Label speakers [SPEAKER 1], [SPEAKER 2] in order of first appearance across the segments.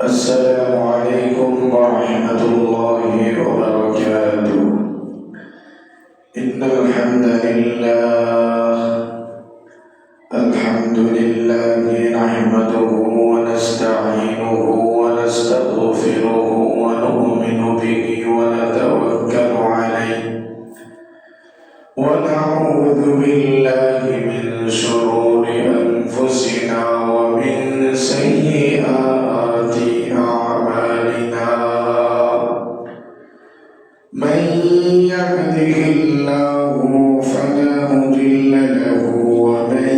[SPEAKER 1] السلام عليكم ورحمة الله وبركاته. إن الحمد لله نحمده ونستعينه ونستغفره ونؤمن به ونتوكل عليه ونعوذ بالله من شرور أنفسنا ومن سيئات أعمالنا. من يهده الله فلا مضل له ومن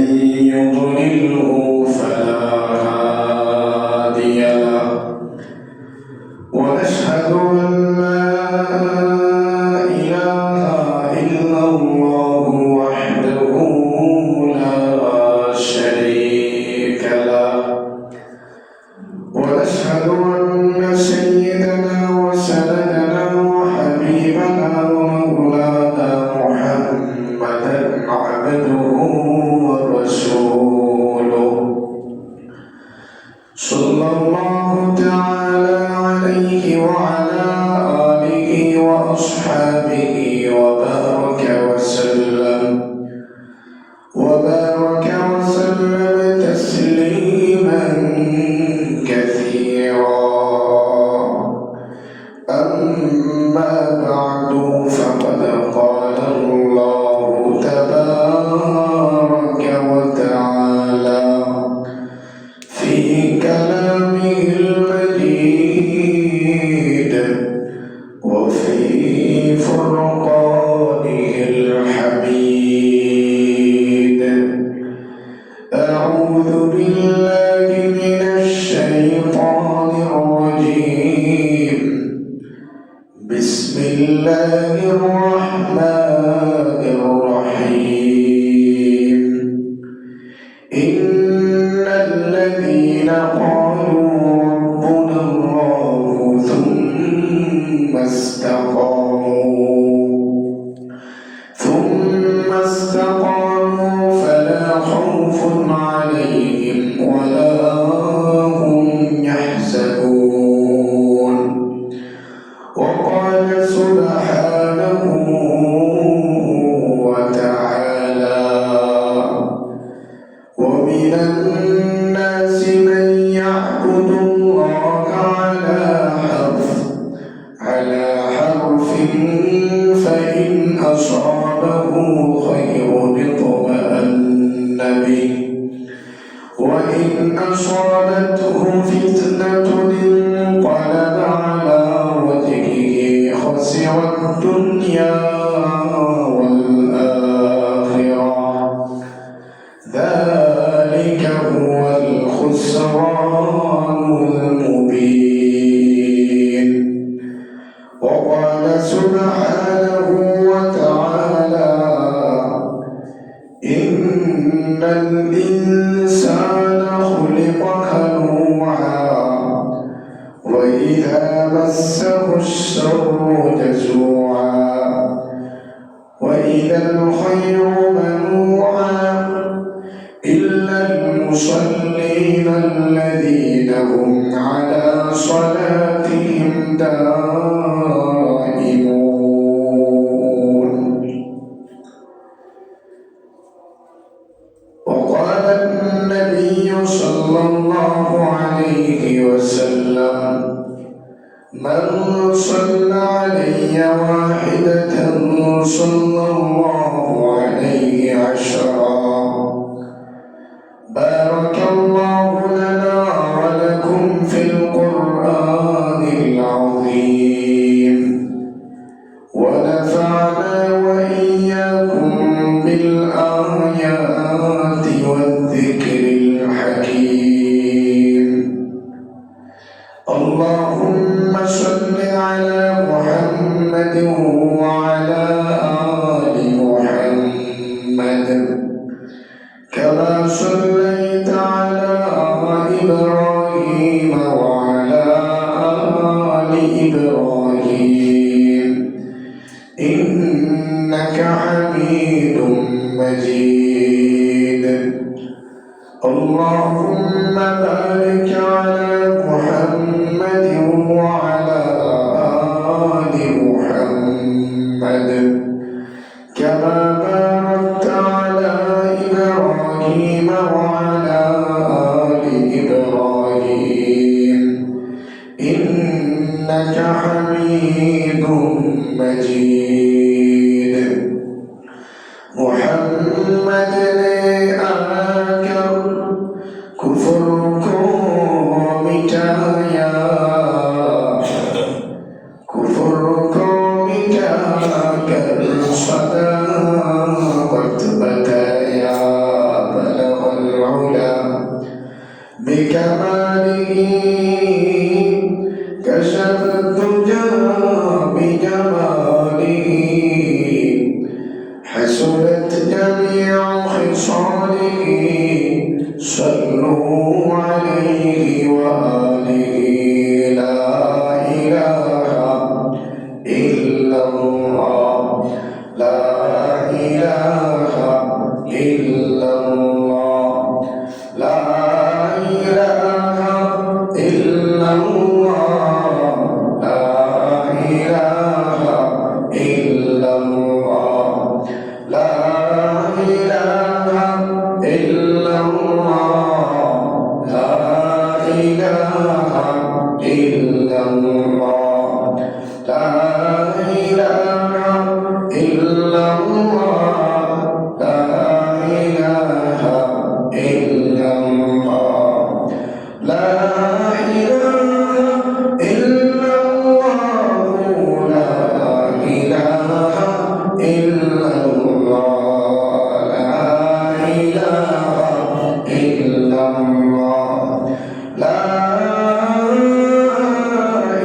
[SPEAKER 1] يضلله فلا هادي له، ونشهد أن لا إله إلا الله وحده لا شريك له، ونشهد أن سيدنا وسندنا وحبيبنا ومولانا محمدا عبده ورسوله، صلى الله تعالى عليه وعلى آله وأصحابه وبارك وسلم تسليما كثيرا. أما بعد، فقد قال الله تبارك وتعالى في كلامه المجيد وفي فرقانه الحميد: أعوذ بالله من الشيطان الرجيم. بسم الله الرحمن الرحيم. إن الذين قالوا ربنا الله ثم استقاموا فلا خوف عليهم ولا هم يحزنون. وقال سبحانه وتعالى: ومن الناس من يعبد الله على حرف فإن أصابه خير اطمأن به، وإن أصابته فتنة انقلب على وجهه خسر الدنيا والآخرة. ذلك هو الخسران المبين. وقال سبحانه وتعالى: إن الإنسان خلق هلوعا وإذا مسه الشر جزوعا وإذا الخير منوعا إلا المصلين الذين هم على صلاتهم دائمون. وقال النبي صلى الله عليه وسلم: من صلى علي واحدة صلى الله عليه عشرا. بارك الله لنا ولكم في القرآن العظيم، ونفعنا وإياكم بالآيات والذكر الحكيم. اللهم صل على محمد وعلى آل محمد كما صليت على إبراهيم وعلى آل إبراهيم إنك حميد مجيد. اللهم بارك على محمد وعلى آل محمد كما باركت على إبراهيم وعلى آل إبراهيم إنك حميد مجيد محمد ने आकर कुफ्र को मिटाया कुफ्र को मिटाकर सदाकत बताया बलगल उला बिकमालिही कशफ दुजा बिजमालिही حسنت جميع خصاله صلوا عليه وآله لا إله إلا الله لا إله إلا الله لا إله إلا الله لا إله إلا الله لا إله إلا الله لا إله إلا الله لا إله إلا الله لا إله إلا الله لا إله إلا الله لا إله إلا الله لا إله إلا الله لا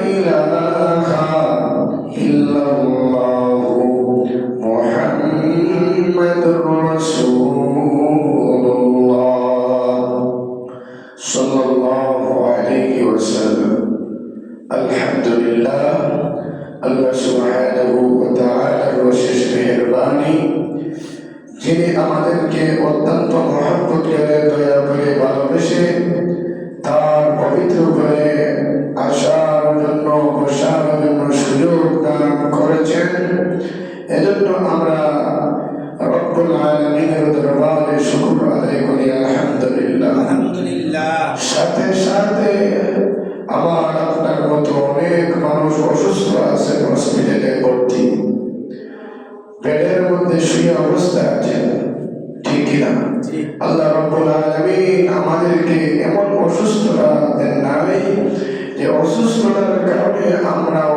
[SPEAKER 1] إله إلا الله محمد رسول الله صلى الله عليه وسلم الحمد لله আল্লাহ সুবহানাহু ওয়া তাআলার অশেষ মেহেরবানি যিনি আমাদেরকে অত্যন্ত মহব্বত করে দয়া করে ভালোবেসে তার পবিত্র করে আসার জন্য বসার জন্য সুযোগ দান করেছেন এজন্য আমরা রব্বুল আলামিনের দরবারে শুকর আদায় করি আলহামদুলিল্লাহ
[SPEAKER 2] আলহামদুলিল্লাহ।
[SPEAKER 1] সাথে সাথে আমার আপনার মতো অনেক মানুষ অসুস্থ আছে হসপিটালে ভর্তি বেডের মধ্যে শুয়ে অবস্থা আছে ঠিক কিনা আল্লাহ রাব্বুল আলামিন আমাদেরকে এমন অসুস্থতা দেন নাই যে অসুস্থতার কারণে আমরাও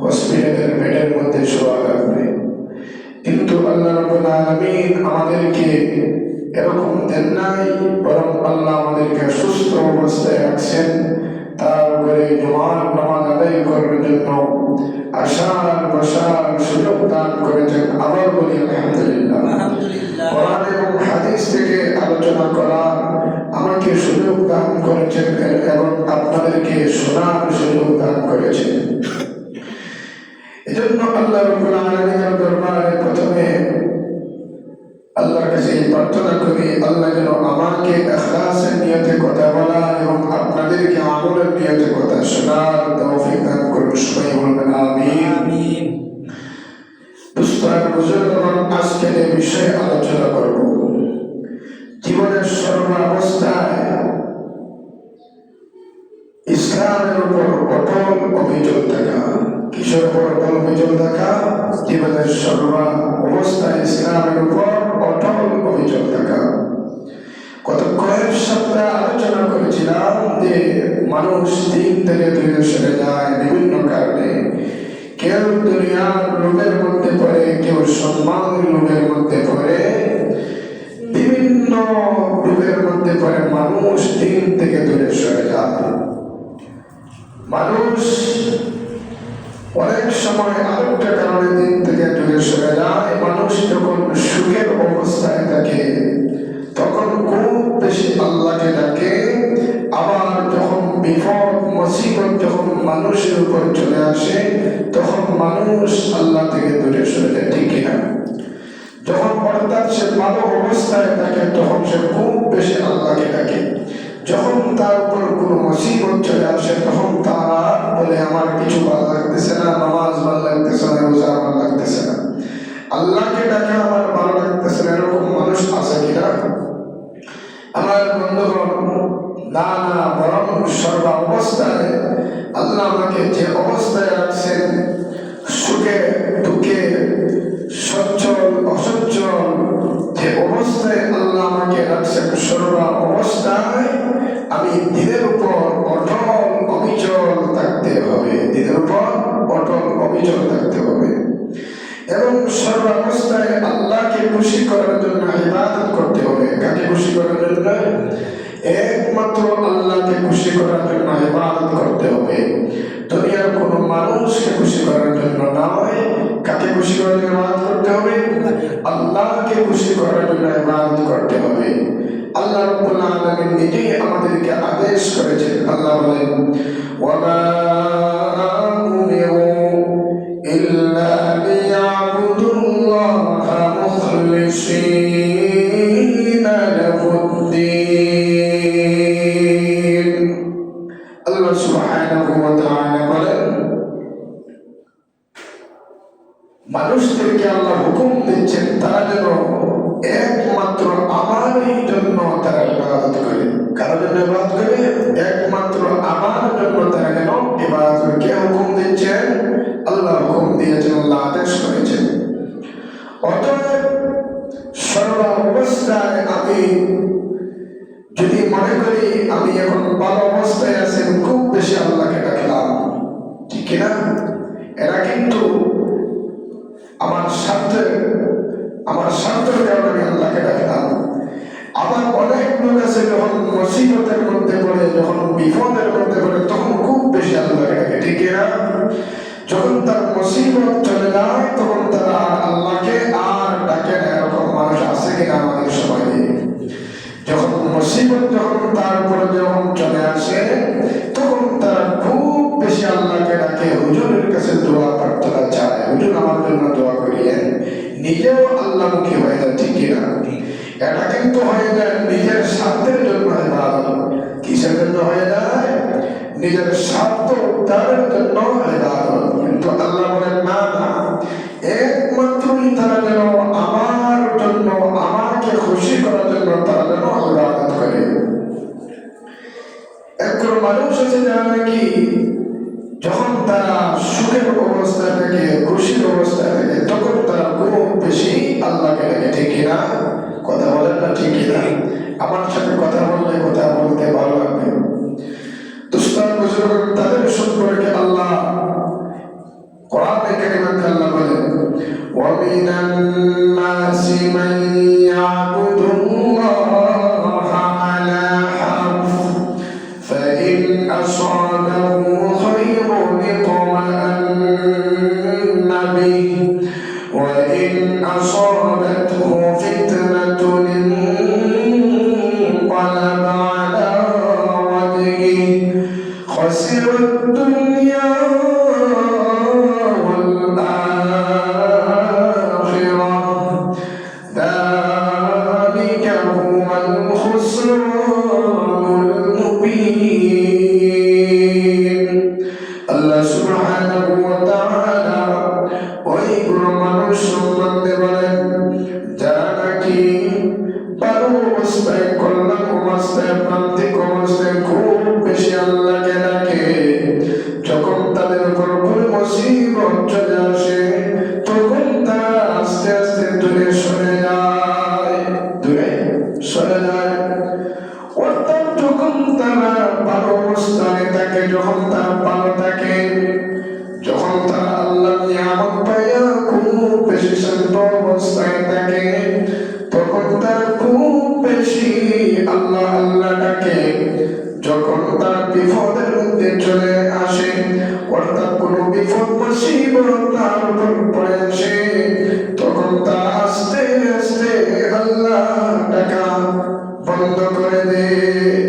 [SPEAKER 1] হসপিটালের বেডের মধ্যে শোয়া লাগবে কিন্তু আল্লাহ রাব্বুল আলামিন আমাদেরকে এরকম দেন নাই বরং আল্লাহ আমাদেরকে সুস্থ অবস্থায় রাখছেন তারপরে জুমার নামাজ আদায় করার জন্য আসার বসার সুযোগ দান করেছেন আবার বলি আলহামদুলিল্লাহ কোরআন এবং হাদিস থেকে আলোচনা করার আমাকে সুযোগ দান করেছেন এবং আপনাদেরকে শোনার সুযোগ দান করেছেন এজন্য আল্লাহ রাব্বুল আলামিনের দরবারে প্রথমে আল্লাহর কাছে প্রার্থনা করি আল্লাহ যেন আমাকে ইখলাসের নিয়তে কথা বলা এবং আপনাদেরকে আমলের নিয়তে কথা শোনার তৌফিক দান করুন সবাই বলবেন আমিন দুস্তার বুজুর্গগণ আজকের এই বিষয়ে আলোচনা করব জীবনের সর্বাবস্থায় ইসলামের উপর অটল অবিচল থাকা কিসের উপর অটল অবিচল থাকা জীবনের সর্বাবস্থায় ইসলামের উপর অটল অবিচল থাকা কত কয়েক সপ্তাহ আলোচনা করেছিলাম যে মানুষ দিন থেকে দূরে সরে যায় বিভিন্ন কারণে কেউ দুনিয়ার লোভের মধ্যে পড়ে কেউ সম্মানের লোভের মধ্যে পড়ে বিভিন্ন লোভের মধ্যে পড়ে মানুষ দিন থেকে দূরে সরে যায় মানুষ অনেক সময় আরেকটা কারণে দিন থেকে দূরে সরে যায় মানুষ যখন সুখের অবস্থায় থাকে তখন খুব বেশি আল্লাহকে ডাকে আবার যখন বিপদ মুসিবত যখন মানুষের উপর চলে আসে তখন মানুষ আল্লাহ থেকে দূরে সরে যায় ঠিক কিনা যখন অর্থাৎ সে ভালো অবস্থায় থাকে তখন সে খুব বেশি আল্লাহকে ডাকে যখন তার উপর কোনো মুসিবত চলে আসে তখন তারা বলে আমার কিছু ভালো লাগতেছে না, নামাজ ভালো লাগতেছে না, রোজা ভালো লাগতেছে না, আল্লাহকে ডাকা আমার ভালো লাগতেছে না, এরকম মানুষ আছে কিনা? আমার বন্ধুগণ, না না, বরং সর্বা অবস্থায় আল্লাহ আমাকে যে অবস্থায় রাখছেন, সুখে দুঃখে, সচ্ছল অসচ্ছল, যে অবস্থায় আল্লাহ আমাকে রাখছেন, সর্বা অবস্থায় আমি দিনের উপর অটল অবিচল থাকতে হবে, দিনের উপর অটল অবিচল থাকতে হবে। এবং সর্বাবস্থায় আল্লাহকে খুশি করার জন্য ইবাদত করতে হবে। কাকে খুশি করার জন্য? একমাত্র আল্লাহকে খুশি করার জন্য ইবাদত করতে হবে। দুনিয়ার কোনো মানুষকে খুশি করার জন্য নয়। কাকে খুশি করার জন্য ইবাদত করতে হবে? আল্লাহকে খুশি করার জন্য ইবাদত করতে হবে। আল্লাহ রাব্বুল আলামিন নিজেই আমাদেরকে আদেশ করেছেন। আল্লাহ বলেন, ওয়ামা উমিরু ইল্লা লিয়াবুদুল্লাহা মুখলিসিনা লাহুদ্দীন। আল্লাহ সুবহানাহু ওয়া তাআলা বলেন, মানুষদেরকে আল্লাহ হুকুম দিচ্ছেন তারা যেন একমাত্র আমারই জন্য তারা ইবাদত করে। কারোর জন্য ইবাদত করে? একমাত্র আমার জন্য তারা যেন ইবাদত করে। কে হুকুম দিচ্ছেন? আল্লাহ হুকুম দিয়েছেন, আল্লাহ আদেশ করেছেন। অতএব সর্ব অবস্থায় আমি যদি মনে করি আমি এখন ভালো অবস্থায় আছি, খুব বেশি আল্লাহকে ডাকলাম, ঠিক না? এরা কিন্তু আমার স্বার্থের কারণে আমি আল্লাহকে ডাকলাম। আবার অনেক লোক আছে যখন মুসিবতের মধ্যে পড়ে, যখন বিপদের মধ্যে পড়ে, তখন খুব বেশি আল্লাহকে ডাকে, ঠিক না? যখন তার মুসিবত চলে যায় তখন তারা আল্লাহকে আর ডাকে না। এরকম মানুষ আছে কিনা আমাদের সমাজে? যখন মুসিবত তার উপরে যখন চলে আসে তখন তারা খুব বেশি আল্লাহকে ডাকে, হুজুরের কাছে দোয়া প্রার্থনা চায়, হুজুর আমার জন্য দোয়া করিয়েন। নিজেও আল্লাহমুখী হয়ে যায়, ঠিক না? এটা কিন্তু হয়ে যায় নিজের স্বার্থের জন্য ইবাদত। কিসের জন্য হয়ে যায়? নিজের স্বার্থ উদ্ধারের জন্য ইবাদত। কিন্তু আল্লাহ বলেন, না না, একমাত্রই তারা যেন আমার জন্য, আমাকে খুশি করার জন্য তারা যেন ইবাদত করে। একজন মানুষ আছে যারা নাকি যখন তারা সুখের অবস্থায় থাকে, খুশির অবস্থায় থাকে, তখন তারা খুব বেশি আল্লাহকে ডাকে, ঠিক না? কথা বলেন না, ঠিক না? আমার সাথে কথা বললে কথা বলতে ভালো লাগবে। তাদের সম্পর্কে আল্লাহ কোরআনে কারিমে আল্লাহ বলেন, ওয়া মিনান নাসি মান ইয়াবুদুল্লাহা আলা হারফ ফাইন আসাবাহু খায়রুন ইতমাআন্না বিহি ওয়া ইন আসাবাতহু ফিতনাতুন ইনqalaba আলা ওয়াজহিহি খাসিরা দুনিয়া আল্লাহ সুবহানাহু ওয়া তাআলা ওইগুলো মানুষ সম্বন্ধে বলেন যারা নাকি ভালো অবস্থায়, কল্যাণ অবস্থায়, প্রান্তিক অবস্থায় খুব বেশি আল্লাহকে ডাকে, যখন তাদের উপর কোনো মুসিবত চলে আসে তখন তারা আস্তে আস্তে দূরে সরে যায়, দূরে সরে যায়। অর্থাৎ যখন তারা ভালো অবস্থায় থাকে, যখন তারা ভালো থাকে, যখন তারা আল্লাহ নিয়ামত পাইয়া খুব বেশি শান্ত অবস্থায় থাকে, তখন তারা খুব বেশি আল্লাহ আল্লাহ ডাকে। যখন তার বিপদের মধ্যে চলে আসে, অর্থাৎ কোন বিপদ মুসিবত তার উপর পড়ে আসে, তখন তারা আস্তে আস্তে আল্লাহ ডাকা বন্ধ করে দে।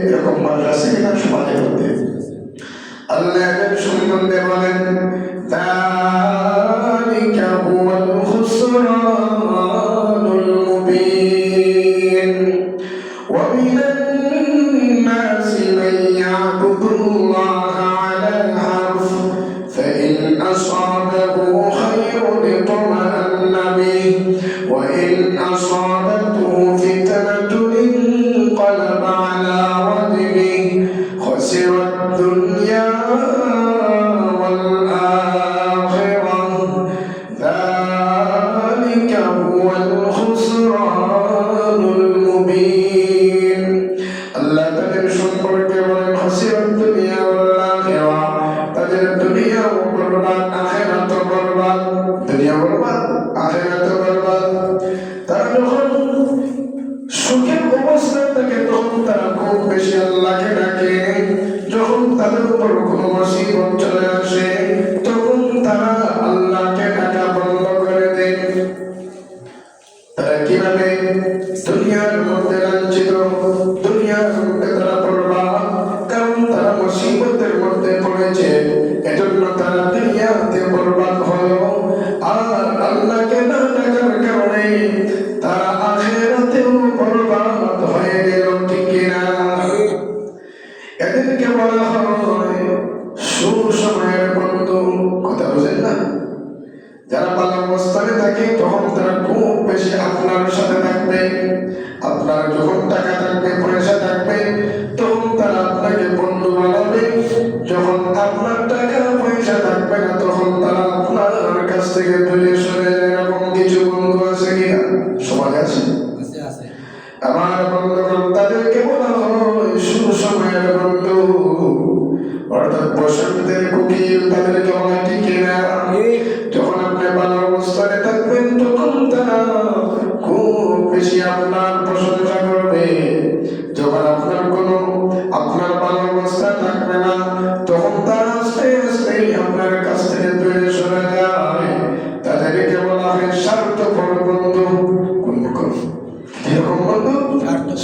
[SPEAKER 1] এরকম মানুষ আছে কিনা সমাজের মধ্যে? আল্লাহ এদের সম্বন্ধে বলে, তাদের সম্পর্কে বলেন হাসিরাত দুনিয়া ওয়াল আখিরা, তাদের দুনিয়া বরবাদ আখিরাত বরবাদ। দুনিয়া বরবাদ আখিরাত বরবাদ। তারা যখন সুখের অবস্থা থাকে তখন তারা খুব বেশি আল্লাহকে ডাকে, যখন তাদের উপর কোনো মুসিবত চলে আসে তখন তারা আল্লাহকে ডাকা বন্ধ করে দেয়। তারা কিভাবে দুনিয়ার মধ্যে লাঞ্ছিত, দুনিয়ার মধ্যে তারা বরবাদ, কারণ তারা মুসিবতের মধ্যে পড়েছে, এজন্য তারা দুনিয়াতে বরবাদ হলো। আর আল্লাহকে না ডাকার কারণে তারা আখিরাতেও বরবাদ হয়ে গেল, ঠিক কিনা? এদেরকে বলা হয় সুসময়ের বন্ধু। কথা বুঝেন না? যারা ভালো অবস্থানে থাকে তখন তারা খুব বেশি আপনার সাথে থাকবে, আপনার যখন টাকা থাকবে পয়সা থাকবে তখন তারা আপনাকে বন্ধু বানাবে। যখন আপনার টাকা পয়সা থাকবে না তখন তারা আপনার কাছ থেকে দূরে সরে যায়। এরকম কিছু বন্ধু আছে কিনা? সমাজ আছে। আমার বন্ধুগণ, তাদেরকে বলা হয় সুসময়ের বন্ধু, অর্থাৎ বসন্তের কুকিল তাদেরকে বলা, ঠিক কিনা? যখন আপনি ভালো অবস্থানে থাকবেন তখন তারা খুব বেশি আপনার প্রশংসা করবে। যখন আপনার ভালো অবস্থা থাকবে না তখন তারা আস্তে আস্তে আপনার কাছ থেকে দূরে সরে যায়। তাদেরকে বলা হয় স্বার্থপর বন্ধু। এরকম বন্ধু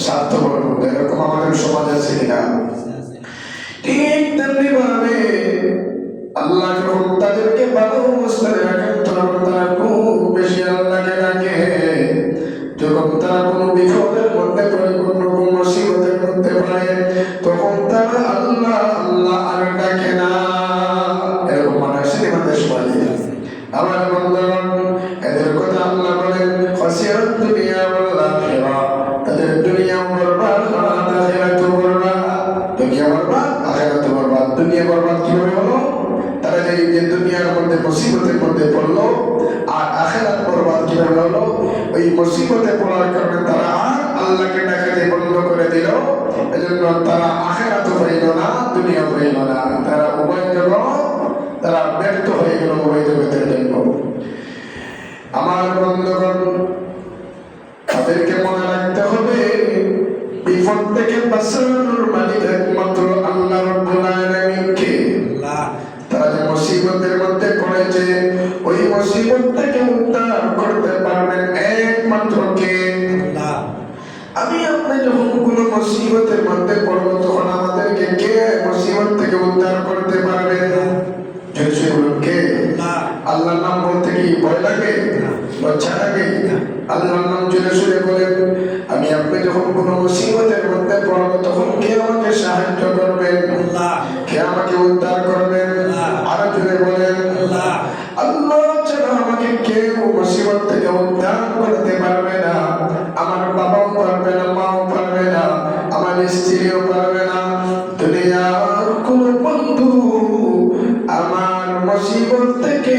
[SPEAKER 1] স্বার্থপর বন্ধু, এরকম আমাদের সমাজ আছে কিনা? ঠিক তেমনি ভাবে আল্লাহ যখন তাদেরকে ভালো অবস্থায় রাখেন তখন তারা খুব বেশি আল্লাহকে ডাকে। যখন তারা কোনো বিপদের মধ্যে পড়ে, কোনো মুসিবতের মধ্যে পড়ে তখন তারা আল্লাহ আল্লাহ আর ডাকে না। এরকম মানুষ আমাদের সমাজে। আমার বন্ধুগণ, এদের কথা আল্লাহ বলেন হাসিরাত দুনিয়া ওয়াল আখিরা, তাদের দুনিয়া বরবাদ আখিরাত বরবাদ। দুনিয়া বরবাদ আখিরাত বরবাদ। দুনিয়া বরবাদ কিভাবে হলো? তারা যে দুনিয়ার মধ্যে মুসিবতের মধ্যে পড়লো, আর আখিরাত বরবাদ কিভাবে হলো? ওই মুসিবতে পড়ার কারণে তারা আল্লাহকে ডাকাতে বন্ধ করে দিল, এজন্য তারা আখিরাতও পাইল না, দুনিয়া পাইল না। তারা উভয় জগৎ তারা ব্যর্থ হয়ে গেল, উভয় জগতের জন্য। আমার বন্ধুগণ, তাদেরকে মনে রাখতে হবে বিপদ থেকে বাঁচানোর মালিক একমাত্র আল্লাহ রাব্বুল আলামিন কে। তারা যে মুসিবতের মধ্যে পড়েছে ওই মুসিবত থেকে উদ্ধার করতে পারবেন একমাত্র কে? আল্লাহ। আমি আপনি যখন কোনো মুসিবতের মধ্যে পড়বো তখন আমাদেরকে কে মুসিবত থেকে উদ্ধার করতে পারবেন? কে? আল্লাহর নাম বলতে কি ভয় লাগে, লজ্জা লাগে? আল্লাহর নাম জুড়ে শুনে বলেন, আমি আপনি যখন কোনো মুসিবতের মধ্যে পড়বো তখন কে আমাকে সাহায্য করবেন? আল্লাহ। কে আমাকে উদ্ধার করবেন? আরো জুড়ে বলেন আল্লাহ। আল্লাহ ছাড়া আমাকে কেউ মুসিবত থেকে উদ্ধার করতে পারবে না। আমার বাবাও পারবে না, মাও পারবে না, আমার স্ত্রীও পারবে না, দুনিয়ার কোন বন্ধু আমার মুসিবত থেকে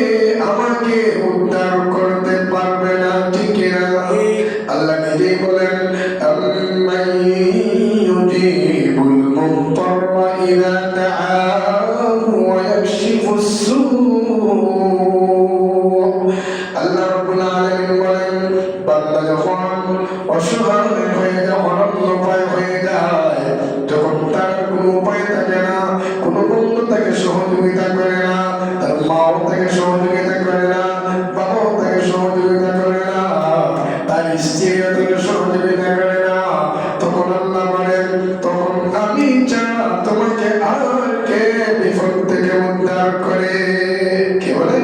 [SPEAKER 1] আমাকে উদ্ধার করতে পারবে না, ঠিক না? আল্লাহ নিজেই বলেন আম্মান ইউজিবুল মুত্তাররা ইযা দাআহু ওয়া ইয়াকশিফুস সূ। আল্লাহ রাব্বুল আলামিন বলেন বান্দা যখন অসহায় হয়ে যায়, অনন্যপায় হয়ে যায়, যখন তার কোনো উপায় থাকে না, কোনো বন্ধু তাকে সহযোগিতা করে না, তার মাও তাকে সহযোগিতা করে না, বাবাও তাকে সহযোগিতা করে না, তার স্ত্রীও তাকে সহযোগিতা করে না, তখন আল্লাহ বলেন তখন আমি ছাড়া তোমাকে আর কে বিপদ থেকে উদ্ধার করে? কে বলে?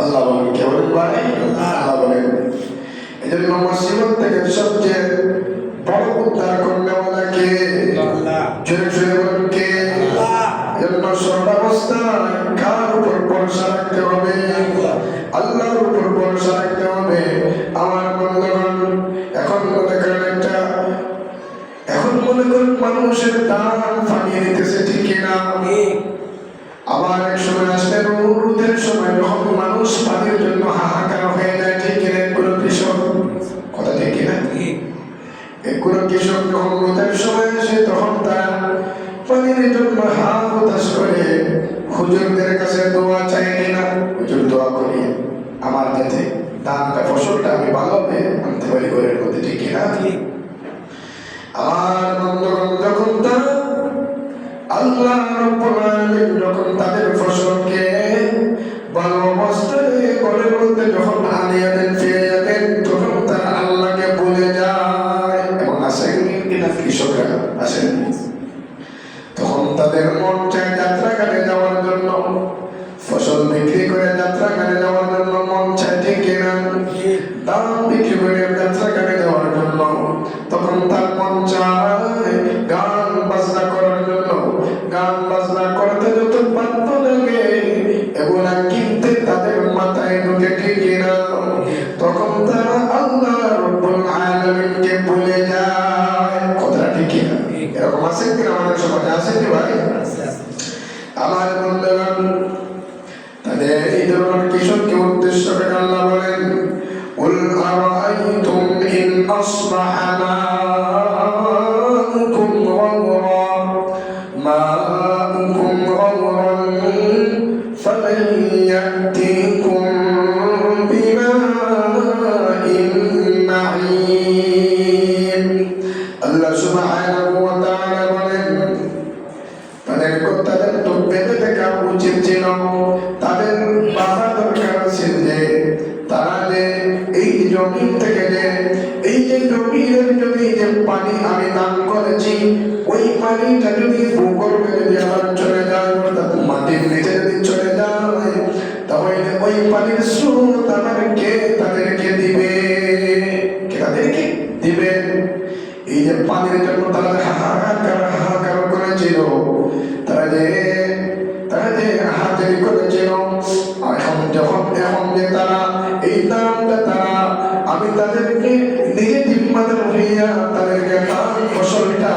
[SPEAKER 1] আল্লাহ বলেন। কে বলেন ভাই? আল্লাহ বলেন। এই জন্য মুসিবত থেকে সবচেয়ে বড় উদ্ধার করনেওয়ালা কে? আল্লাহ। জোরে জোরে বলেন কে? আল্লাহ। এই জন্য সর্বাবস্থায় কার উপর ভরসা রাখতে হবে? আল্লাহর উপর ভরসা রাখতে হবে। আমার বন্ধুগণ, এখন মনে করেন মানুষের দাম ফাটিয়ে দিতেছে, ঠিক কিনা? আবার এক সময় আসবে রোদের সময় যখন মানুষ পানির জন্য হাহাকার হয়ে যায়, ঠিক কিনা? কোনো কৃষক কথা ঠিক কিনা? কোন কৃষক যখন রোদের সময় আসে তখন তারা পানির জন্য হাত হতাশ করে হুজুরদের কাছে দোয়া চাই কিনা, হুজুর দোয়া করি আমার যাতে ধানটা ফসলটা আমি ভালোভাবে আনতে পারি ঘরের মধ্যে, ঠিক কিনা? আমার বন্ধুগণ, যখন তারা আল্লাহ রাব্বুল আলামিন যখন তাদের ফসলকে ভালো অবস্থায় ঘরের মধ্যে যখন আনিয়ে দেন, ফিরিয়ে দেন, তখন তারা আল্লাহকে ভুলে যায়। এবং আসেন কিনা কৃষকরা আসেন, তখন তাদের মন চায় যাত্রাগানে যাওয়ার জন্য, ফসল বিক্রি করে যাত্রাগানে যাওয়ার জন্য মন চায়, ঠিক কিনা? দাম বিক্রি করে যাত্রাগানে যাওয়ার জন্য তখন তার মন চায় গান বাজনা করার জন্য। গান বাজনা করতে যত বাধ্য লাগে এগুলা কিনতে তাদের মাথায় ঢুকে, ঠিক কিনা? তখন তারা আল্লাহ রাব্বুল আলামিনকে ভুলে যায়। কথাটা ঠিক কিনা? এরকম আছে কিনা আমাদের সমাজে? আছে কি ভাই? আমার বন্ধুগণ, তাদের এই ধরনের কৃষককে উদ্দেশ্য করে আল্লাহ বলেন, قل أرأيتم إن أصبح ماؤكم غورا فمن يأتيكم بماء معين। আল্লাহ সুবহানাহু ওয়া তাআলা বলেন, তাদের তো ভেবে দেখা উচিত ছিল, তাদের বাবা দরকার ছিল যে তারা যে এই জমি থেকে যে এই যে জমির যদি যে পানি আমি দান করেছি, ওই পানিটা যদি ভূগর্ভে যদি আবার চলে যায়, অর্থাৎ মাটির নিচে যদি চলে যায়, তাহলে ওই পানির স্রোত তাদেরকে দিবে। তাদেরকে দিবে। এই যে পানির জন্য তারা হাহাকার করেছিল, তারা যে হাজারি করেছিল, এখন যে তারা এই দামটা তারা আমি তাদেরকে নিজে জিম্মাদার হইয়া তাদেরকে তার ফসলটা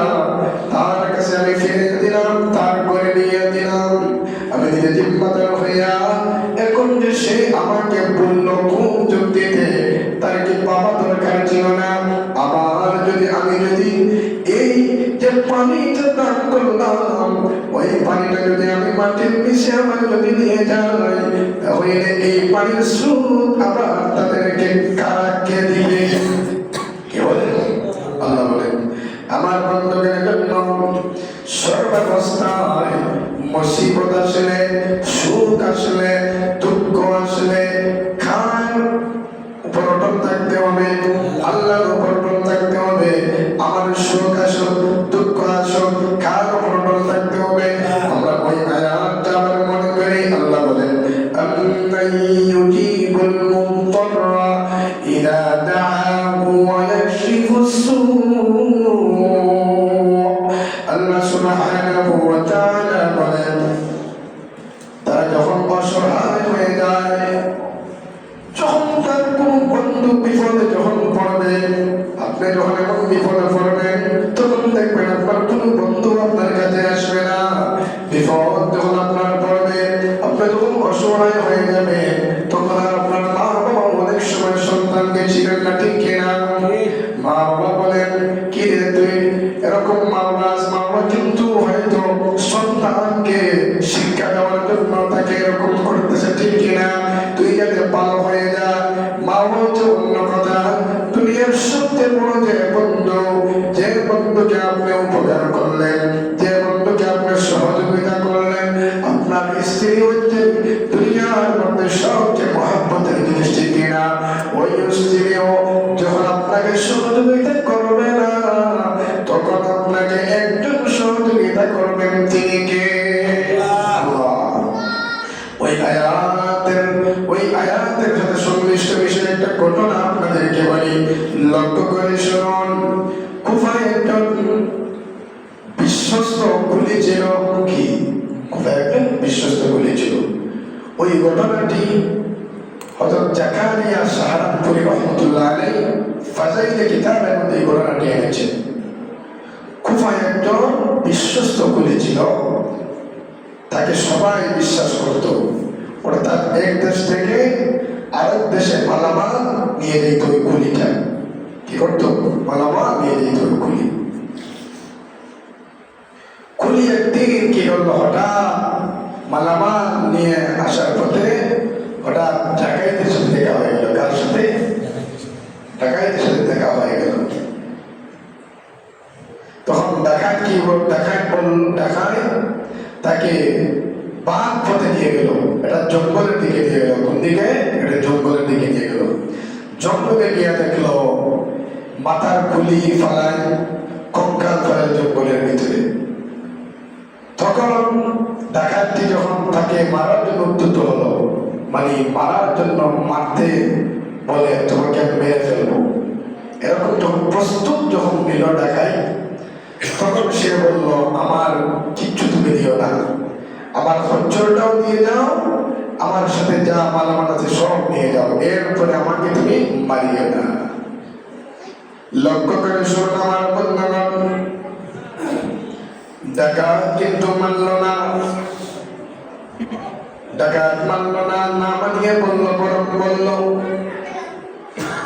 [SPEAKER 1] তার কাছে আমি ফিরে দিলাম, তার করে নিয়ে দিলাম, আমি নিজে জিম্মাদার হইয়া। এখন যে সে আমাকে বলল কোন যুক্তিতে, তার কি বাবা দরকার ছিল না? আবার আমি যদি এই যে পানিটা দান করলাম, ওই পানিটা যদি আমি মাটির নিচে আমার যদি নিয়ে যাই, তাহলে এই পানির স্রোত আবার তাদেরকে কাকে দিবে? কে বলেন? আল্লাহ বলেন, আমার বন্ধুদের জন্য সর্বাবস্থায় মুসিবত আসলে, সুখ আসলে, দুঃখ আসলে খান উপর অটল থাকতে হবে, আল্লাহর উপর অটল থাকতে হবে। আমার সুখ আসুক, দুঃখ আসুক, কার উপর অটল থাকতে হবে। আমরা ওই আয়াতটা আবার মনে করি, আল্লাহ বলেন, আম্মান ইউজিবুল মুত্তাররা ইযা দাআহু ওয়া ইয়াকশিফুস সূ। আল্লাহ সুবহানাহু ওয়া তাআলা বলেন, তারা যখন অসহায় হয়ে যায়, যখন তার কোন বন্ধু বিপদে যখন পড়বে, আপনি যখন এমন বিপদে পড়বেন, তখন দেখবেন আপনার কোন বন্ধু আপনার কাছে আসবে না। বিপদ যখন আপনার পড়বে, আপনি যখন অসহায় হয়ে যাবে, তখন আপনার মা বাবা অনেক সময় সন্তানকে ছিলেন না, ঠিক কিনা? মা বাবা বলেন, কি রে তুই এরকম মা বাবা কিন্তু হয়তো সন্তানকে শিক্ষা দেওয়ার জন্য তাকে এরকম করতেছে, ঠিক কিনা? তুই যাতে ভালো হয়ে যা। মা হচ্ছে অন্য কথা। দুনিয়ার সবচেয়ে বড় যে বন্ধুকে আপনি উপকার করলেন, যে বন্ধুকে আপনি সহযোগিতা করলেন, আপনার স্ত্রী হচ্ছে দুনিয়ার মধ্যে সবচেয়ে মহব্বতের জিনিস, ঠিক কিনা? ওই স্ত্রীও যখন আপনাকে সহযোগিতা করবে না, তখন আপনাকে একজন সহযোগিতা করবেন, তিনি কে? ওই আয়াতের সাথে সংশ্লিষ্ট বিষয়ে একটা ঘটনা আপনাদেরকে বলি, লক্ষ্য করে শুনুন। কুফায় একজন বিশ্বস্ত কুলি ছিল। কি? কুফায় একজন বিশ্বস্ত কুলি ছিল। ওই ঘটনাটি হযরত জাকারিয়া সাহারানপুরী রাহমাতুল্লাহ আলাইহি ফাযাইলে কিতাবের মধ্যে এই ঘটনাটি এনেছেন। কুফায় একজন বিশ্বস্ত কুলি ছিল, তাকে সবাই বিশ্বাস করত। অর্থাৎ এক দেশ থেকে আরেক দেশে মালামাল নিয়ে যেত ওই কুলিটা। কি করতো, মালামাল নিয়ে যেত কুলি। কুলি একদিন কি করলো, হঠাৎ মালামাল নিয়ে আসার পথে হঠাৎ ডাকাইতের সাথে দেখা হয়ে গেল। কার সাথে? ডাকাইতের সাথে দেখা হয়ে গেল। তখন ডাকাত কি ডাকায় তাকে বাঘ পথে নিয়ে গেল, এটা জঙ্গলের দিকে নিয়ে গেল। কোন দিকে? এটা জঙ্গলের দিকে নিয়ে গেল। জঙ্গলে গিয়ে দেখলো মাথার খুলি ফালায়, কঙ্কাল ফালায় জঙ্গলের ভিতরে। তখন ডাকাতটি যখন তাকে মারার জন্য উদ্যত হলো, মানে মারার জন্য মারতে বলে তোমাকে আমি মেরে ফেলবো, এরকম যখন প্রস্তুত যখন নিল ডাকাই, তখন সে বলল আমার কিচ্ছু তুমি দিও না, আমার খচ্চরটাও দিয়ে যাও, আমার সাথে যা মালামাল আছে সব নিয়ে যাও, এরপরে আমাকে তুমি মারিও না। লক্ষ্য করে শুনুন আমার বন্ধুগণ, ডাকাত কিন্তু মানল না। ডাকাত মানল না, না মানিয়ে বলল, বরং বলল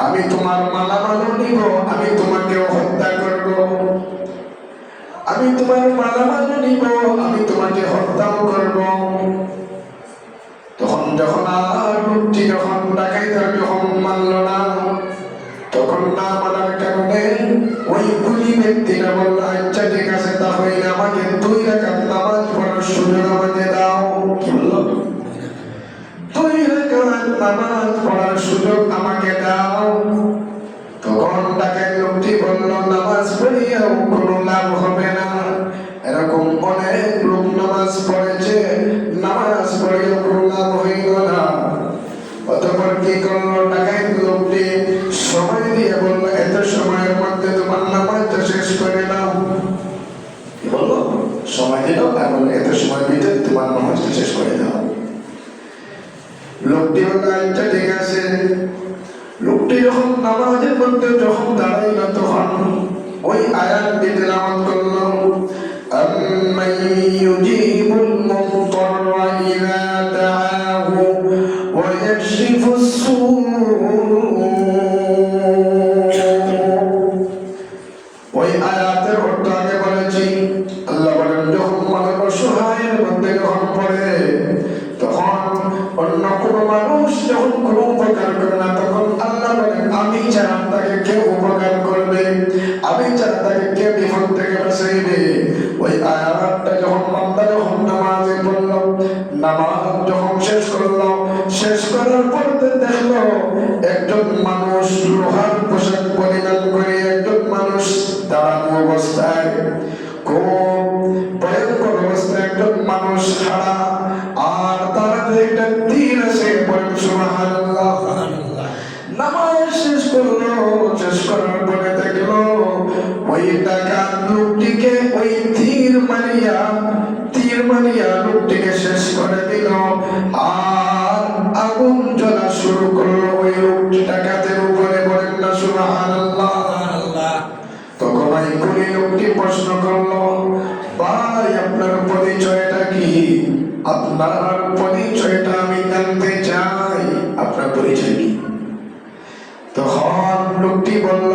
[SPEAKER 1] আমি তোমার মালামালও নিব, আমি তোমাকেও হত্যা করব। আমি তোমার মালামালও নিব, আমি তোমাকে হত্যাও করব। তখন যখন আর লোকটি যখন ডাকাইতার যখন মানল না, তখন না মানার কারণে ওই কুলি ব্যক্তিরা বলল আচ্ছা ঠিক আছে, তাহলে আমাকে 2 রাকাত নামাজ পড়ার সুযোগ আমাকে দাও। কি বললো? 2 রাকাত নামাজ পড়ার সুযোগ আমাকে দাও। তখন ডাকাত লোকটি বলল নামাজ পড়িয়াও কোনো লাভ হবে না, এরকম অনেক লোক নামাজ পড়েছে, নামাজ পড়িয়াও কোনো লাভ হইল না। অতঃপর কি করলো ডাকাত লোকটি, সময় দিয়ে বলল এত সময়ের মধ্যে তোমার নামাজটা শেষ করে নাও। কি বললো? সময় দিল, এবং এত সময়ের ভিতরে তোমার নামাজটা শেষ করে দাও। লোকটি বলল আচ্ছা ঠিক আছে। লোকটি যখন নামাজের মধ্যে যখন দাঁড়াইল, তখন ওই আয়াতটি তেলাওয়াত করলো, আম্মান ইউজিবুল মুত্তাররা ইযা দাআহু ওয়া ইয়াকশিফুস সূ। ওই আয়াতের অর্থ আগে বলেছি। আল্লাহ বলেন যখন মানুষ অসহায়ের মধ্যে যখন পড়ে, তখন অন্য কোনো মানুষ যখন কোনো উপকার করে না, তখন আল্লাহ বলেন আমি ছাড়া তাকে কে উপকার করবে, আমি ছাড়া তাকে কে বিপদ থেকে বাঁচাইবে। ওই আয়াতটা যখন বান্দা যখন নামাজে পড়ল, নামাজ যখন শেষ করলো, শেষ করার পর দেখলো একজন মানুষ লোহার পোশাক পরিধান করে একজন মানুষ দাঁড়ানো অবস্থায়, খুব ভয়ঙ্কর অবস্থায় একজন মানুষ খাড়া, আর তার হাতে একটা তীর আছে। বলেন সুবহানাল্লাহ। নামাজ শেষ করলো, শেষ করার পরে দেখলো ওই ডাকাত লোকটিকে ওই তীর মারিয়া লোকটিকে শেষ করে দিল, আর আগুন জ্বলা শুরু করলো ওই লোকটি ডাকাতের উপরে। বলেন না সুবহানাল্লাহ। তখন ওই কুলি লোকটি প্রশ্ন করলো, ভাই আপনার পরিচয়টা কি? আপনার পরিচয়টা আমি জানতে চাই, আপনার পরিচয় কি? তখন লোকটি বলল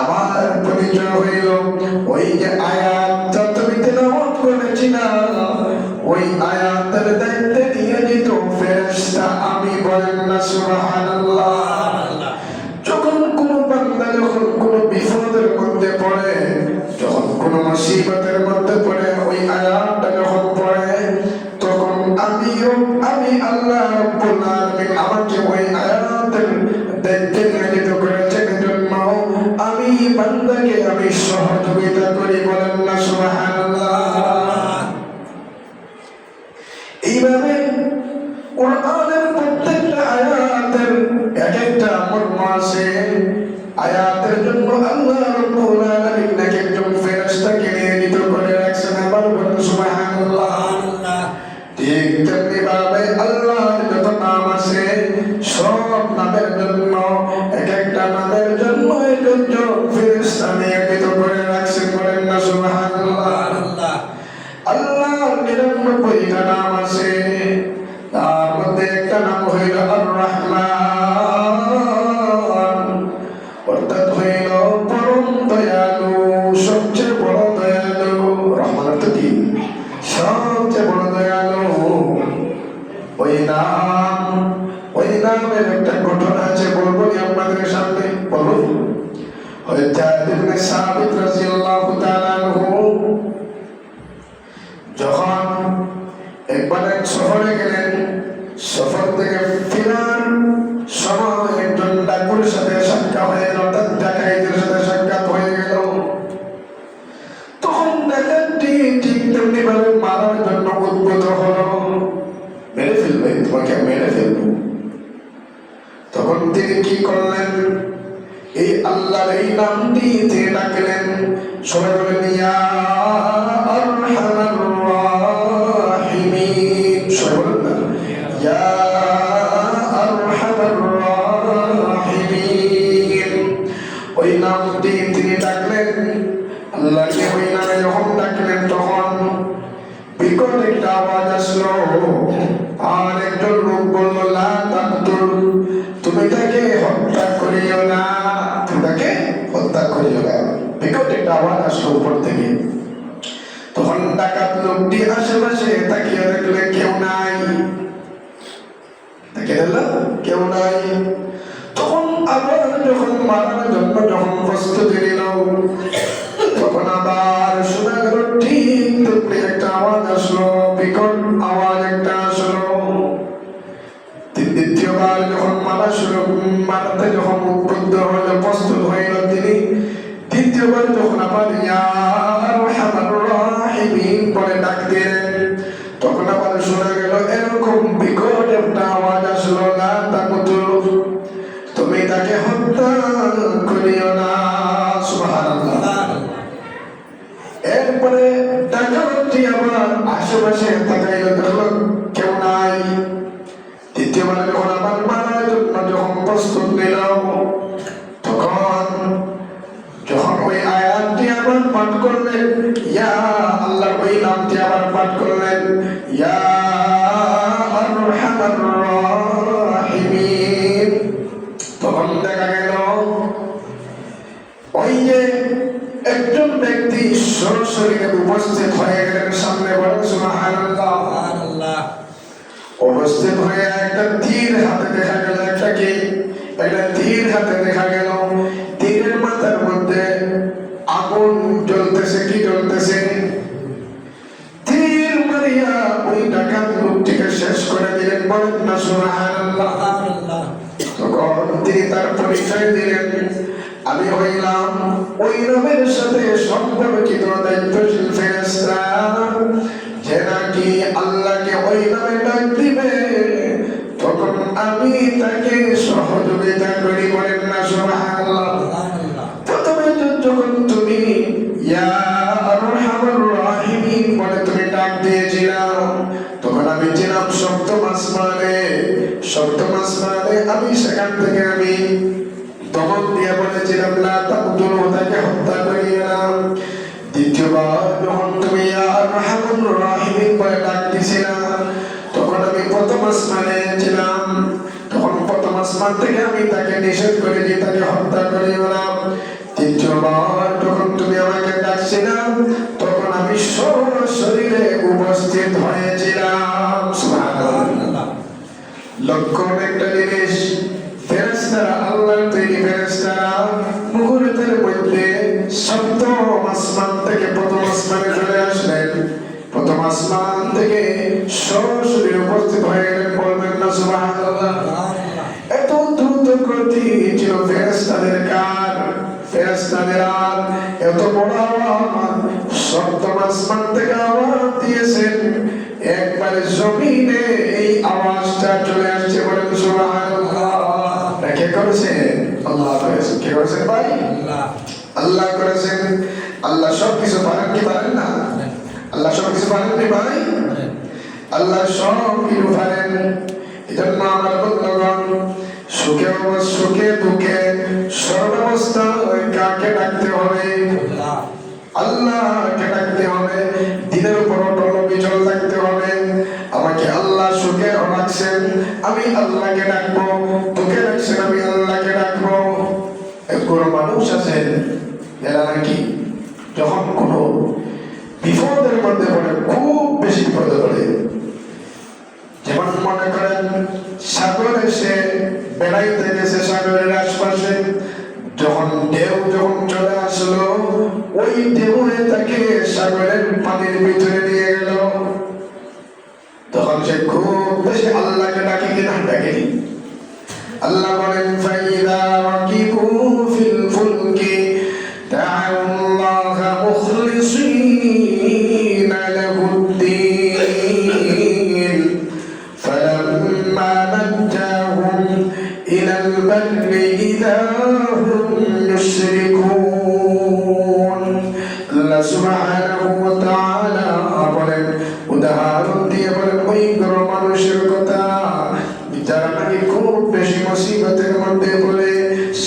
[SPEAKER 1] আমার পরিচয় হইল ওই যে আয়াতটা তুমি তেলাওয়াত করেছিলা, ওই আয়াতের দায়িত্বে নিয়োজিত ফেরেশতা আমি। বলেন না সুবহানাল্লাহ। যখন কোনো বান্দা যখন কোনো বিপদের মধ্যে পড়ে, যখন কোনো মুসিবতের মধ্যে পড়ে, ওই আয়াতটা যখন পড়ে, তখন আমি আল্লাহ রাব্বুল আলামিন আমাকে ওই আয়াতের দায়িত্বে নিয়োজিত করেছেন, এজন্য আমি বান্দাকে আমি সহযোগিতা করি। বলেন না সুবহানাল্লাহ। এইভাবে কোরআনের প্রত্যেকটা আয়াতের এক একটা মর্ম আছে। আয়াতের জন্য আল্লাহ রাব্বুল আলামিন নাকি একজন ফেরেশতাকে নিয়োজিত করে রাখছেন। আবার বলেন সুবহানাল্লাহ। ঠিক তেমনি ভাবে আল্লাহর যত নাম আছে, সব নামের জন্য এক একটা নামের জন্য একজন ফেরেশতা নিয়োজিত করে রাখছেন। বলেন না সুবহানাল্লাহ। আল্লাহর 99টা নাম আছে, তার মধ্যে একটা নাম হইল আর রহমান, অর্থাৎ ইবনে সাবিত রাদিয়াল্লাহু তাআলা আনহু যখন একবার এক সফরে গেলেন, সফর থেকে ফেরার সময় একজন ডাকুর সাথে সাক্ষাৎ হয়ে গেল, অর্থাৎ ডাকাইতের সাথে সাক্ষাৎ হয়ে গেল। তখন ডাকাতটি ঠিক তেমনি ভাবে মারার জন্য উদ্বুদ্ধ হলো, মেরে ফেলবে, তোমাকে মেরে ফেলবো। তখন তিনি কি করলেন, এই আল্লাহর এই নামটি তিনি ডাকলেন। সবাই বলেন ইয়া আরহামার রাহিমিন, সবাই বলেন না ইয়া আরহামার রাহিমিন। ওই নামটি তিনি ডাকলেন। আল্লাহকে ওই নামে যখন ডাকলেন তখন বিকট একটা আওয়াজ আসলো, আর একজন লোক বলল লা তাকতুল, তুমি তাকে হত্যা করিও না, তুমি তাকে হত্যা করিও না। বিকট একটা আওয়াজ আসলো উপর থেকে। তখন ডাকাত লোকটি আশেপাশে তাকিয়ে দেখলে কেউ নাই, তাকিয়ে দেখলো কেউ নাই। তখন আবার যখন মারার জন্য যখন প্রস্তুতি নিল, তখন আবার শোনা গেল ঠিক তেমনি একটা আওয়াজ আসলো, বিকট আওয়াজ একটা আসলো। দ্বিতীয়বার যখন মারাতে যখন উদ্বুদ্ধ হইল, প্রস্তুত হইল তিনি, দ্বিতীয়বার যখন আবার ইয়া আরহামার রাহিমিন বলে ডাক দিলেন, তখন আবার শোনা গেল এরকম বিকট একটা আওয়াজ আসলো, লা তাকতুল, তুমি তাকে হত্যা করিও না। সুবহানাল্লাহ। এরপরে ডাকাতটি আবার আশেপাশে তাকাইল, দেখলো কেউ নাই। তৃতীয়বার যখন আবার মারার জন্য যখন প্রস্তুত নিল, তখন যখন ওই আয়াতটি আবার পাঠ করলেন, ইয়া আল্লাহর ওই নামটি আবার পাঠ করলেন, ইয়া আরহামার রাহিমিন, তখন দেখা গেল ওই যে একজন ব্যক্তি সরাসরি উপস্থিত হয়ে গেলেন সামনে। বলেন সুবহানাল্লাহ। উপস্থিত হয়ে একটা তীর হাতে দেখা গেল, একটা তীর হাতে দেখা গেল। তীরের মাথার মধ্যে আগুন জ্বলতেছে। কি জ্বলতেছে? তীর মারিয়া ওই ডাকাত লোকটিকে শেষ করে দিলেন। বলেন না সুবহানাল্লাহ। তখন তিনি তার পরিচয় দিলেন, আমি হইলাম ওই নামের সাথে সম্পর্কিত দায়িত্বশীল ফেরেশতা, যে নাকি আল্লাহকে ওই নামে ডাক দিবে তখন আমি তাকে সহযোগিতা করি। বলেন না সুবহানাল্লাহ। প্রথমে যখন তুমি ইয়া আরহামার রাহিমিন বলে তুমি ডাক দিয়েছিলাম, তখন আমি ছিলাম সপ্তম আসমানে। আমি সেখান থেকে আমি তখন দিয়ে বলেছিলাম লা তাকতুল, তাকে হত্যা করিও না। দ্বিতীয়বার যখন তুমি ইয়া আরহামার রাহিমিন বলে ডাক দিয়েছিলা, তখন আমি প্রথম আসমানে ছিলাম। তখন প্রথম আসমান থেকে আমি তাকে নিষেধ করেছি, তাকে হত্যা করিও না। তৃতীয়বার যখন তুমি আমাকে ডাকছিলাম, তখন আমি সশরীরে উপস্থিত হয়েছিলাম। সুবহানাল্লাহ। লক্ষ্য একটা জিনিস, ফেরেশতারা আল্লাহর তৈরি ফেরেশতারা মুহূর্তের মধ্যে সপ্তম আসমান থেকে প্রথম আসমানে চলে আসলেন। প্রথম আসমান থেকে সরাসরি উপস্থিত হয়ে গেলেন। বলবেন না সুবহানাল্লাহ। এত দ্রুত গতি ছিল ফেরেশতাদের কার, ফেরেশতাদের আর এত বড় আওয়াজ সপ্তম আসমান থেকে আওয়াজ দিয়েছেন, একবারে জমিনে এই আওয়াজটা চলে আসছে। বলেন সুবহানাল্লাহ। কে করেছেন? আল্লাহ করেছেন। কে করেছেন ভাই? আল্লাহ করেছেন। আল্লাহ সব কিছু পারেন কি পারেন না? আল্লাহ সব কিছু পারেন কি ভাই? আল্লাহ সব কিছু পারেন। এজন্য আমার বন্ধুগণ, সুখে দুঃখে সর্বাবস্থা কাকে ডাকতে হবে? আল্লাহকে ডাকতে হবে। দিনের উপর অটল বিচল থাকতে হবে। আমাকে আল্লাহ সুখে রাখছেন, আমি আল্লাহকে ডাকবো। দুঃখে রাখছেন, আমি আল্লাহকে ডাকবো। কোনো মানুষ আছেন এরা নাকি যখন কোনো বিপদের মধ্যে পড়ে, খুব বেশি বিপদে পড়ে, যেমন মনে করেন সাগরে সে বেড়াইতে গেছে, সাগরের আশপাশে যখন ঢেউ যখন চলে আসলো, ওই ঢেউয়ে তাকে সাগরের পানির ভিতরে নিয়ে গেল। তখন সে খুব বেশি আল্লাহকে ডাকে কিনা ডাকেনি? আল্লাহ বলেন ফাইদা রাকিবু ফিল ফুলকি দা'উ আল্লাহা মুখলিসিনা লাহুদ-দীন ফালাম্মা নাজ্জাহুম ইলাল বাররি ইযা হুম ইউশরিকুন। আল্লাহ সুবহানাহু ওয়া তাআলা বলেন, উদাহরণ দিয়ে বলেন ওই মানুষের কথা যারা নাকি খুব বেশি মুসিবতের মধ্যে পড়ে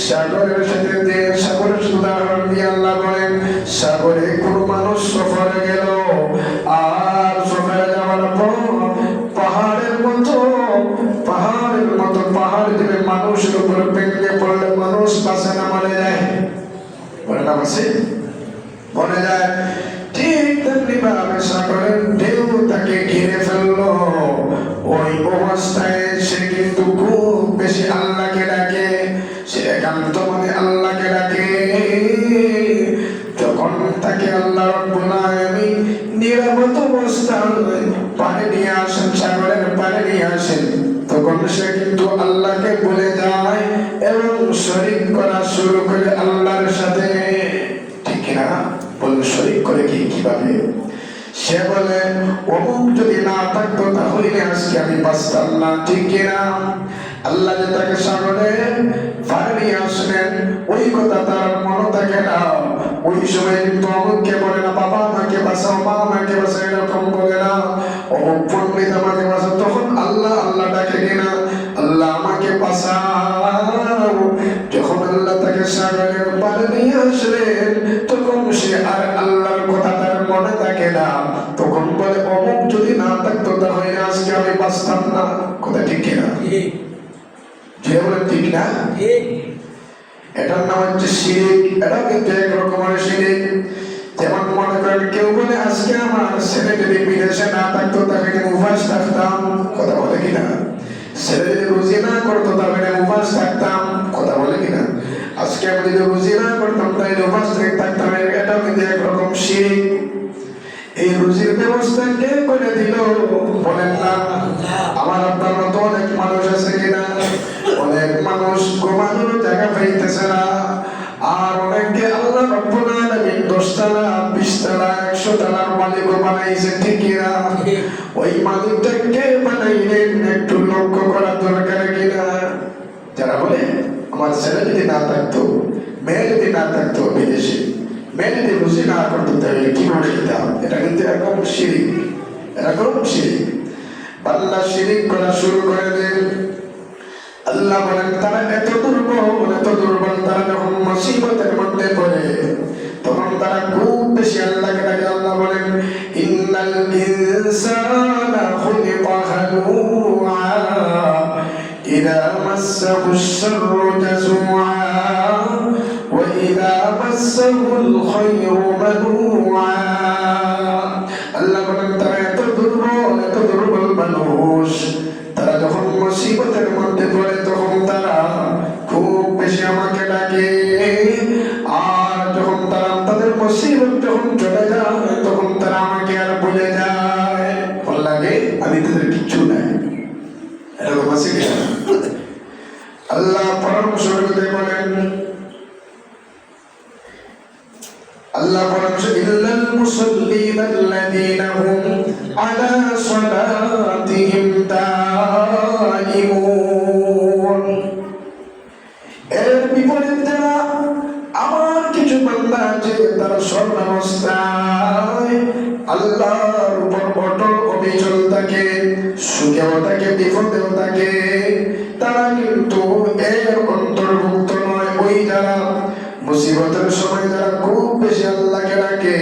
[SPEAKER 1] সাগরের সাথে সাগরের উদাহরণ দিয়ে আল্লাহ বলেন, সাগরে কোনো মানুষ সফরে গেল, আর সফরে যাওয়ার পর পাহাড়ের মতো পাহাড় দেবে মানুষের উপর ভেঙে পড়লে মানুষ বাঁচে না, মরে যায়, মরে না বাঁচে, মরে যায়। ঠিক তেমনি ভাবে সাগরের ঢেউ তাকে ঘিরে ফেললো। ওই অবস্থায় সে কিন্তু খুব বেশি আল্লাহকে ডাকে, সে একান্ত মনে আল্লাহকে ডাকে। যখন তাকে আল্লাহ রাব্বুল আলামিন নিরাপদ অবস্থায় পানি নিয়ে আসেন, সাগরের পানি নিয়ে আসেন, তখন সে কিন্তু আল্লাহকে ভুলে যায় এবং শরীক করা শুরু করে আল্লাহর সাথে। ঠিক না? বলে শরীক করে কিভাবে? সে বলে অমুক যদি না থাকতো তাহলে আজকে আমি বাঁচতাম না। ঠিক কিনা? আল্লাহ যে তাকে সাগরে পানি আসলেন ওই কথা তার মনে থাকে না। ওই সময় কিন্তু অমুককে বলে না বাবা আমাকে বাঁচাও, মা আমাকে বাঁচাও, এরকম বলে না। অমুক পণ্ডিত আমাকে বাঁচাও, তখন আল্লাহ আল্লাহ ডাকে কিনা, আল্লাহ আমাকে বাঁচাও। যখন আল্লাহ তাকে সাগরের পানি নিয়ে আসলেন তখন সে আর আল্লাহর কথা তার মনে থাকে না। তখন বলে অমুক যদি না থাকতো তাহলে আজকে আমি বাঁচতাম না। কথা ঠিক কিনা? যে বলে ঠিক না? এটার নাম হচ্ছে শিরিক। এটা কিন্তু এক রকমের শিরিক। যেমন মনে করেন কেউ বলে আজকে আমার ছেলে যদি বিদেশে না থাকতো তাহলে আমি উপাস থাকতাম। কথা বলে কিনা? ছেলে যদি রুজি না করতো তাহলে আমি উপাস থাকতাম। কথা বলে কিনা? আজকে আমি যদি রুজি না করতাম তাহলে উপাস থাকতাম। এটা কিন্তু এক রকম শিরিক। এই রুজির ব্যবস্থা কে করে দিল? বলেন না। আমার আপনার মতো অনেক মানুষ আছে কিনা? অনেক মানুষ ঘুমানোর জায়গা পাইতেছে না, আর অনেকে আল্লাহ রাব্বুল আলামিন 10 তলা 20 তলা 100 তলার মালিক বানাইছে। ঠিক কিনা? ওই মালিকটা কে বানাইলেন একটু লক্ষ্য করা দরকার কিনা? যারা বলে আমার ছেলে যদি না থাকতো, মেয়ে যদি না থাকতো বিদেশে, মেয়ে যদি রুজি না করতো তাহলে কিভাবে খেতাম? এটা কিন্তু এরকম শিরিক, এরকম শিরিক। বান্দা শিরিক করা শুরু করে দেন। আল্লাহ বলেন তারা এত দুর্বল, তারা যখন মুসিবতের মধ্যে পড়ে তখন তারা খুব বেশি আল্লাহকে ডাকে। আল্লাহ বলেন ইন্নাল ইনসানা খুলিকা হালুআ ইযা মাসসাহুশ শাররু জাযুআ ওয়া ইযা মাসসাহুল খায়রু মানুআ। আল্লাহ বলেন তারা এত দুর্বল মানুষ, তারা যখন মুসিবতের মধ্যে পড়ে তখন তারা খুব বেশি আমাকে ডাকে, আর যখন তারা তাদের মুসিবত যখন চলে যায় তখন তারা আমাকে আর ভুলে যায়। ভালো লাগে আমি তাদের কিচ্ছু নাই, এরকম আছে কি? আল্লাহ পরামর্শ করে বলেন, আল্লাহ পরামর্শ ইল্লাল মুসাল্লিনাল্লাযীনা হুম আলা সালাতিহিম দাইমুন। এর বিপরীত যারা আমার কিছু বান্দা আছে তারা সর্বাবস্থায় আল্লাহর উপর অটল অবিচল থাকে, সুখেও থাকে বিপদেও থাকে, তারা কিন্তু এর অন্তর্ভুক্ত নয়। ওই যারা মুসিবতের সময় যারা খুব বেশি আল্লাহকে ডাকে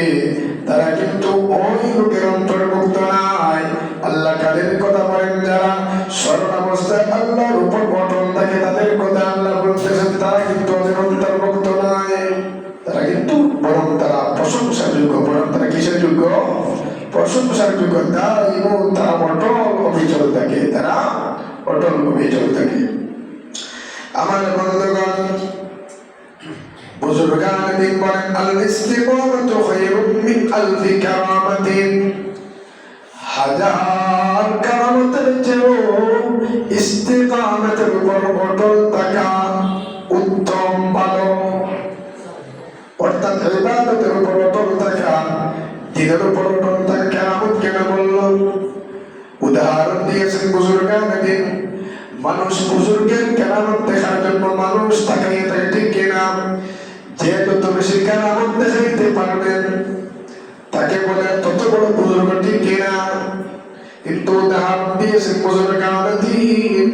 [SPEAKER 1] তারা কিন্তু ওই লোকের অন্তর্ভুক্ত নাই। আল্লাহ কাদের কথা বলেন? যারা সর্বাবস্থায় আল্লাহর উপর অটল থাকে তাদের কথা আল্লাহ বলতেছেন, তারা কিন্তু ওদের অন্তর্ভুক্ত নয়। তারা কিন্তু বরং তারা প্রশংসার যোগ্য, বরং তারা কিসের যোগ্য? প্রশংসার যোগ্য। তারা অটল অবিচল থাকে, তারা অটল অবিচল থাকে। আমার বন্ধুগণ, বুজুর্গান দিন বলেন আল ইস্তিকামাতু খায়রুম মিন আলফি কারামাতিন, হাজার কারামতের চেয়েও ইস্তিকামতের উপর অটল থাকা উত্তম ভালো। অর্থাৎ ইবাদতের উপর অটল থাকা, দিনের উপর অটল থাকা। কেরামত কেন বলল? উদাহরণ দিয়েছেন বুজুর্গান দিন। মানুষ বুজুর্গের কেরামত দেখার জন্য মানুষ তাকাইয়ে থাকে, ঠিক কিনা? যে যত বেশি কেরামত দেখাইতে পারবেন তাকে বলে তত বড় বুজুর্গ, ঠিক কিনা? কিন্তু উদাহরণ দিয়েছেন বুজুর্গান দিন,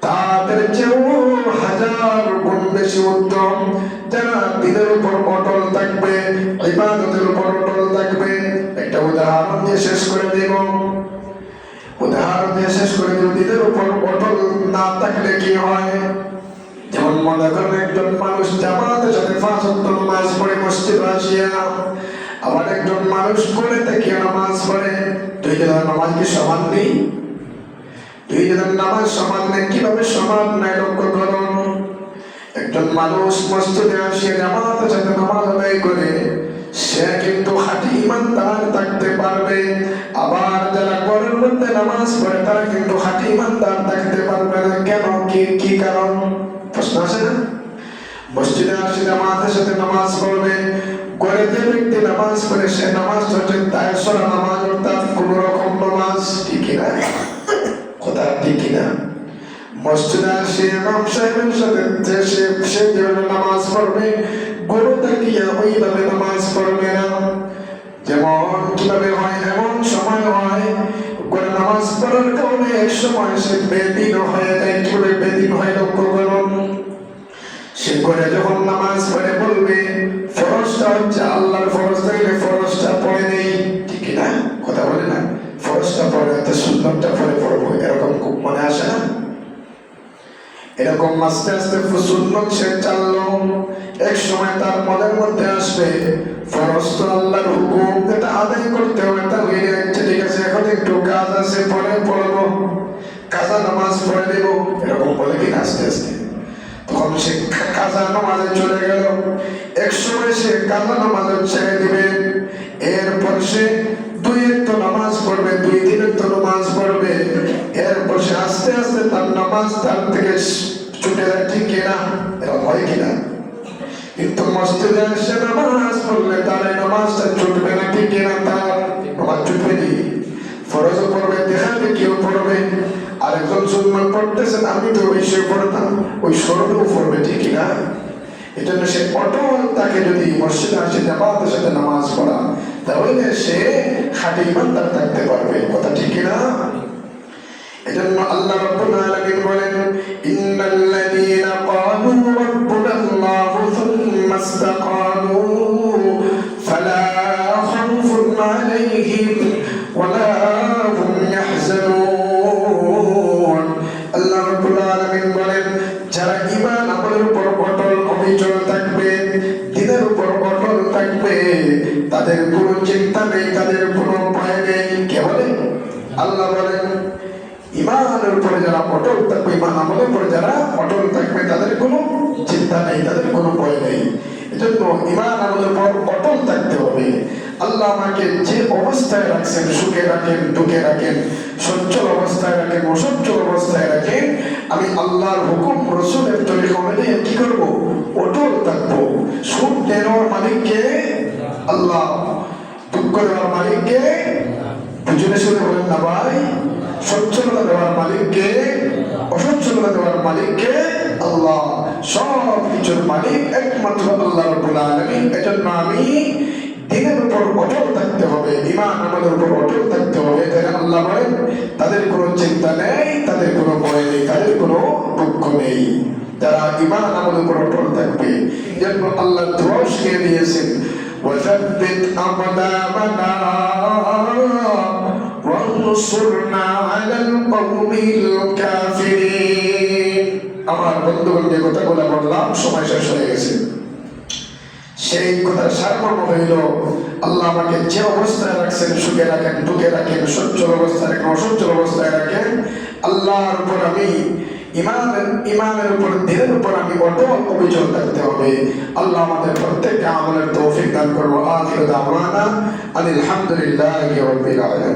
[SPEAKER 1] তাদের চেয়েও হাজার গুণ বেশি উত্তম যারা দিনের উপর অটল থাকবে, ইবাদতের উপর অটল থাকবে। একটা উদাহরণ দিয়ে শেষ করে দেব। দিনের উপর অটল না থাকলে কি হয়? যেমন মনে করেন একজন মানুষ জামাতের সাথে 5 ওয়াক্ত নামাজ পড়ে মসজিদে আসিয়া, আবার একজন মানুষ করে থেকে নামাজ পড়ে। দুইজনের নামাজ কি সমান নেই? দুইজনের নামাজ সমান নেই। কিভাবে সমান নাই লক্ষ্য করুন। একজন মানুষ মসজিদে আসিয়া জামাতের সাথে নামাজ আদায় করে, সে কিন্তু খাঁটি ইমানদার থাকতে পারবে। আবার যারা ঘরের মধ্যে নামাজ পড়ে তারা কিন্তু খাঁটি ইমানদার থাকতে পারবে না। কেন? কি কারণ? প্রশ্ন আছে না? মসজিদে আসে জামাতের সাথে নামাজ পড়বে, ঘরে যে ব্যক্তি নামাজ পড়ে সে নামাজ হচ্ছে তায়সরা নামাজ, অর্থাৎ কোন রকম নামাজ, ঠিক না? কথা ঠিক কিনা? মসজিদে আসে ইমাম সাহেবের সাথে সে যেভাবে নামাজ পড়বে, ঘরে থাকিয়া ওইভাবে নামাজ পড়বে না। যেমন কিভাবে হয়? এমন সময় হয় ঘরে নামাজ পড়ার কারণে এক সময় সে বেদিন হয়ে যায়। কিভাবে বেদিন হয় লক্ষ্য করুন। সে ঘরে যখন নামাজ পড়ে বলবে ফরজটা হচ্ছে আল্লাহর ফরজ, তাইলে ফরজটা পড়ে নেই, ঠিক না? কথা বলে না? ফরজটা পড়ে তো সুন্নতটা পড়বো, এরকম খুব মনে আসে না? এরকম আস্তে আস্তে সুন্নত সে চাললো। এক সময় তার মনের মধ্যে আসবে ফরজ তো আল্লাহর হুকুম, এটা আদায় করতে হবে। তা হয়ে যাচ্ছে, ঠিক আছে এখন একটু কাজ আছে পরে পড়বো, কাজা নামাজ পড়ে দেব, এরকম বলে কিনা আস্তে আস্তে। তখন সে কাজা নামাজে চলে গেল। এক সময় সে কাজা নামাজে ছেড়ে দিবে। এরপর সে 2 ওয়াক্ত নামাজ পড়বে, 2-3 ওয়াক্ত নামাজ পড়বে। এরপর সে আস্তে আস্তে তার নামাজ তার থেকে ছুটে যায়, ঠিক কিনা? এরকম হয় কিনা? কিন্তু মসজিদে এসে নামাজ পড়লে তার এই নামাজটা ছুটবে না, ঠিক কিনা? তার নামাজ ছুটবে নি। ফরজও পড়বে, দেখাবে কেউ পড়বে। আরেকজন সুন্নাত পড়তেছেন, আমি তো ওই সে পড়তাম, ওই স্মরণেও পড়বে, ঠিক কিনা? এই জন্য সে অটল তাকে যদি মসজিদে আসে জামাতের সাথে নামাজ পড়া, তাহলে সে খাঁটি ইমানদার থাকতে পারবে। কথা ঠিক কিনা? এজন্য আল্লাহ রাব্বুল আলামিন বলেন ইন্নাল্লাযীনা ক্বালু রাব্বুনাল্লাহু সুম্মা ইসতাকামু ফালা খাউফুন আলাইহিম ওয়ালা হুম ইয়াহজানুন। আল্লাহ রাব্বুল আলামিন বলেন যারা ঈমান আমলের উপর অটল অবিচল থাকবে, দিনের উপর অটল থাকবে, তাদের কোনো চিন্তা নেই, তাদের কোনো ভয় নেই। কে বলে? আল্লাহ বলেন ইমানের উপরে যারা অটল থাকবে, ইমান আমলের উপরে যারা অটল থাকবে, তাদের কোনো চিন্তা নেই, তাদের কোনো ভয় নেই। এজন্য ইমান আমলের উপর অটল থাকতে হবে। আল্লাহ আমাকে যে অবস্থায় রাখছেন, সুখে রাখেন, দুঃখে রাখেন, সচ্ছল অবস্থায় রাখেন, অসচ্ছল অবস্থায় রাখেন, আমি আল্লাহর হুকুম রসুলের তরিকা অনুযায়ী কি করবো? অটল থাকবো। সুখ দেওয়ার মালিককে আল্লাহ, দুঃখ দেওয়ার মালিককে বুঝে শুনে বলেন না ভাই। সচ্ছলতা দেওয়ার মালিককে, অসচ্ছলতা দেওয়ার মালিককে আল্লাহ। সব কিছুর মালিক একমাত্র আল্লাহ রাব্বুল আলামিন। এজন্য আমি দিনের উপর অটল থাকতে হবে, ঈমান আমাদের উপর অটল থাকতে হবে। তাই আল্লাহ বলেন তাদের কোনো চিন্তা নেই, তাদের কোনো ভয় নেই, তাদের কোনো দুঃখ নেই, যারা ঈমান আমাদের উপর অটল থাকবে। এজন্য আল্লাহ দোয়া শিখিয়ে দিয়েছেন ওয়াসাব্বিত আকদামানা ওয়ানসুরনা আলাল কওমিল কাফিরিন। আমার বন্ধুগণ, যে কথাগুলো বললাম সময় শেষ হয়ে গেছে। সেই কথার সারমর্ম হইল আল্লাহ আমাকে যে অবস্থায় রাখছেন, সুখে রাখেন, দুঃখে রাখেন, সচ্ছল অবস্থায় রাখেন, অসচ্ছল অবস্থায় রাখেন, আল্লাহর উপর আমি ইমানের উপর দিনের উপর আমি অটল অবিচল থাকতে হবে। আল্লাহ আমাদের প্রত্যেককে আমলের তৌফিক দান করবো। আখির দাওয়ানা আলহামদুলিল্লাহি রাব্বিল আলামিন।